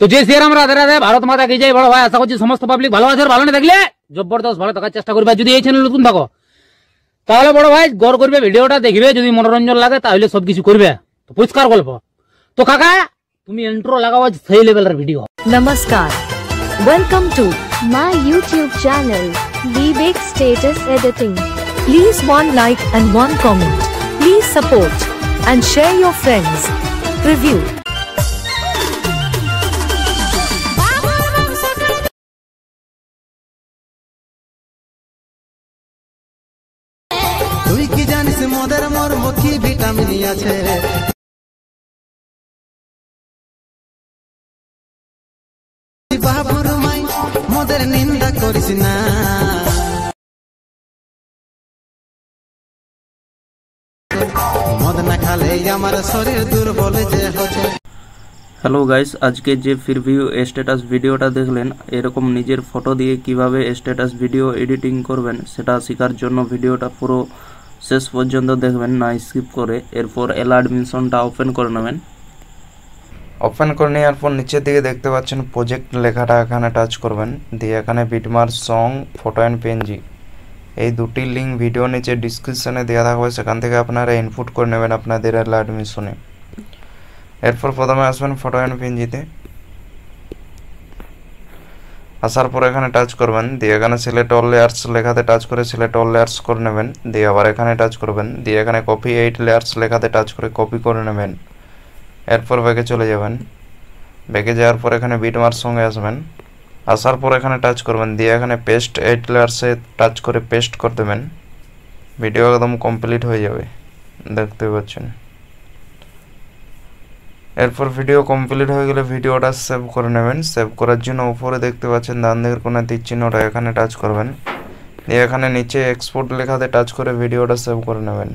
তো যে শ্রীরাম রাধে রাধে, ভারত মাতা কি জয়। বড় ভাই আশা করছি সমস্ত পাবলিক ভালো আছে, ভালো না থাকলে জবরদস্ত ভালো থাকার চেষ্টা করবে। যদি এই চ্যানেল নতুন থাকো তাহলে বড় ভাই গড় করবে, ভিডিওটা দেখবে, যদি মনোরঞ্জন লাগে তাহলে সবকিছু করবে। তো পরিষ্কার গল্প। তো কাকা তুমি ইন্ট্রো লাগাও, সেই লেভেলের ভিডিও। নমস্কার, welcome to my YouTube channel, Vivek Status Editing. Please one like and one comment. Please support and share your friends. Review. তুই কি জানিস মোদের মর্ম কি ভিটামিন আছে? বাবুর মাই মোদের নিন্দা করিস না। মদ না খালে আমার শরীর দুর্বল যে হচ্ছে। হ্যালো গাইস, আজকে যে প্রিভিউ স্ট্যাটাস ভিডিওটা দেখলেন, এরকম নিজের ফটো দিয়ে কিভাবে স্ট্যাটাস ভিডিও এডিটিং করবেন সেটা শেখার জন্য ভিডিওটা পুরো শেষ পর্যন্ত দেখবেন, না স্কিপ করে। এরপর অ্যালার্ট মিশনটা ওপেন করে নেবেন। ওপেন করে নেওয়ার পর নিচের দিকে দেখতে পাচ্ছেন প্রজেক্ট লেখাটা, এখানে টাচ করবেন। দিয়ে এখানে বিটমার্ক, সং, ফটো অ্যান্ড পিএনজি এই দুটি লিঙ্ক ভিডিও নিচে ডিসক্রিপশনে দেওয়া থাকবে, সেখান থেকে আপনারা ইনপুট করে নেবেন আপনাদের অ্যালার্ট মিশনে। এরপর প্রথমে আসবেন ফটো অ্যান্ড পিএনজিতে। আসার পর এখানে টাচ করবেন, দিয়ে এখানে সিলেক্ট অল লেয়ার্স লেখাতে টাচ করে সিলেক্ট অল লেয়ার্স করে নেবেন। দিয়ে আবার এখানে টাচ করবেন, দিয়ে এখানে কপি 8 লেয়ার্স লেখাতে টাচ করে কপি করে নেবেন। এরপর ব্যাকে চলে যাবেন। ব্যাকে যাওয়ার পর এখানে বিটমার্ক সঙ্গে আসবেন। আসার পর এখানে টাচ করবেন, দিয়ে এখানে পেস্ট 8 লেয়ার্সে টাচ করে পেস্ট করে দেবেন। ভিডিও একদম কমপ্লিট হয়ে যাবে, দেখতে পাচ্ছেন। এরপর ভিডিও কমপ্লিট হয়ে গেলে ভিডিওটা সেভ করে নেবেন। সেভ করার জন্য উপরে দেখতে পাচ্ছেন ডান দিকের কোণায় তীর চিহ্নটা, এখানে টাচ করবেন। দিয়ে এখানে নিচে এক্সপোর্ট লেখাতে টাচ করে ভিডিওটা সেভ করে নেবেন।